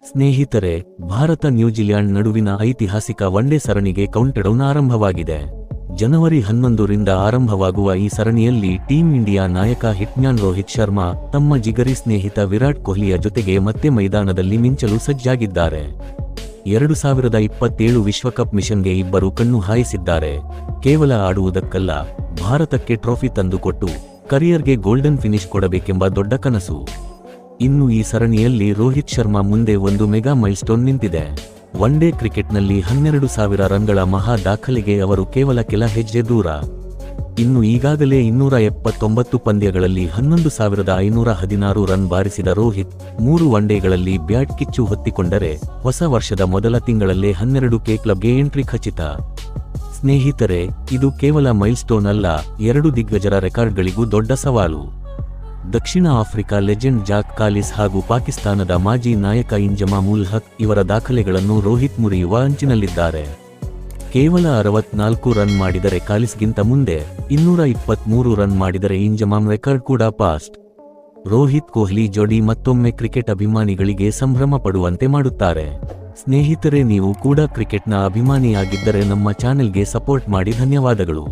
ಸ್ನೇಹಿತರೆ, ಭಾರತ ನ್ಯೂಜಿಲ್ಯಾಂಡ್ ನಡುವಿನ ಐತಿಹಾಸಿಕ ಒನ್ಡೇ ಸರಣಿಗೆ ಕೌಂಟ್ಡೌನ್ ಆರಂಭವಾಗಿದೆ. ಜನವರಿ 11 ರಿಂದ ಆರಂಭವಾಗುವ ಈ ಸರಣಿಯಲ್ಲಿ ಟೀಂ ಇಂಡಿಯಾ ನಾಯಕ ಹಿಟ್ಮ್ಯಾನ್ ರೋಹಿತ್ ಶರ್ಮಾ ತಮ್ಮ ಜಿಗರಿ ಸ್ನೇಹಿತ ವಿರಾಟ್ ಕೊಹ್ಲಿಯ ಜೊತೆಗೆ ಮತ್ತೆ ಮೈದಾನದಲ್ಲಿ ಮಿಂಚಲು ಸಜ್ಜಾಗಿದ್ದಾರೆ. 2027 ವಿಶ್ವಕಪ್ ಮಿಷನ್ಗೆ ಇಬ್ಬರು ಕಣ್ಣು ಹಾಯಿಸಿದ್ದಾರೆ. ಕೇವಲ ಆಡುವುದಕ್ಕಲ್ಲ, ಭಾರತಕ್ಕೆ ಟ್ರೋಫಿ ತಂದುಕೊಟ್ಟು ಕರಿಯರ್ಗೆ ಗೋಲ್ಡನ್ ಫಿನಿಶ್ ಕೊಡಬೇಕೆಂಬ ದೊಡ್ಡ ಕನಸು. ಇನ್ನು ಈ ಸರಣಿಯಲ್ಲಿ ರೋಹಿತ್ ಶರ್ಮಾ ಮುಂದೆ ಒಂದು ಮೆಗಾ ಮೈಲ್ಸ್ಟೋನ್ ನಿಂತಿದೆ. ಒನ್ಡೇ ಕ್ರಿಕೆಟ್ನಲ್ಲಿ 12,000 ರನ್ಗಳ ಮಹಾ ದಾಖಲೆಗೆ ಅವರು ಕೇವಲ ಕೆಲ ಹೆಜ್ಜೆ ದೂರ. ಇನ್ನು ಈಗಾಗಲೇ 279 ಪಂದ್ಯಗಳಲ್ಲಿ 11,516 ರನ್ ಬಾರಿಸಿದ ರೋಹಿತ್ 3 ಒನ್ಡೇಗಳಲ್ಲಿ ಬ್ಯಾಟ್ ಕಿಚ್ಚು ಹೊತ್ತಿಕೊಂಡರೆ ಹೊಸ ವರ್ಷದ ಮೊದಲ ತಿಂಗಳಲ್ಲೇ 12K ಕ್ಲಬ್ಗೆ ಎಂಟ್ರಿ ಖಚಿತ. ಸ್ನೇಹಿತರೆ, ಇದು ಕೇವಲ ಮೈಲ್ಸ್ಟೋನ್ ಅಲ್ಲ, 2 ದಿಗ್ಗಜರ ರೆಕಾರ್ಡ್ಗಳಿಗೂ ದೊಡ್ಡ ಸವಾಲು. ದಕ್ಷಿಣ ಆಫ್ರಿಕಾ ಲೆಜೆಂಡ್ ಜಾಕ್ ಕಾಲಿಸ್ ಹಾಗೂ ಪಾಕಿಸ್ತಾನದ ಮಾಜಿ ನಾಯಕ ಇಂಜಮಾಮ್ ಉಲ್ ಹಕ್ ಇವರ ದಾಖಲೆಗಳನ್ನು ರೋಹಿತ್ ಮುರಿಯುವ ಅಂಚಿನಲ್ಲಿದ್ದಾರೆ. ಕೇವಲ 64 ರನ್ ಮಾಡಿದರೆ ಕಾಲಿಸ್ಗಿಂತ ಮುಂದೆ, 223 ರನ್ ಮಾಡಿದರೆ ಇಂಜಮಾಮ್ ರೆಕಾರ್ಡ್ ಕೂಡ ಪಾಸ್ಟ್. ರೋಹಿತ್ ಕೊಹ್ಲಿ ಜೋಡಿ ಮತ್ತೊಮ್ಮೆ ಕ್ರಿಕೆಟ್ ಅಭಿಮಾನಿಗಳಿಗೆ ಸಂಭ್ರಮ ಪಡುವಂತೆ ಮಾಡುತ್ತಾರೆ. ಸ್ನೇಹಿತರೆ, ನೀವು ಕೂಡ ಕ್ರಿಕೆಟ್ನ ಅಭಿಮಾನಿಯಾಗಿದ್ದರೆ ನಮ್ಮ ಚಾನೆಲ್ಗೆ ಸಪೋರ್ಟ್ ಮಾಡಿ. ಧನ್ಯವಾದಗಳು.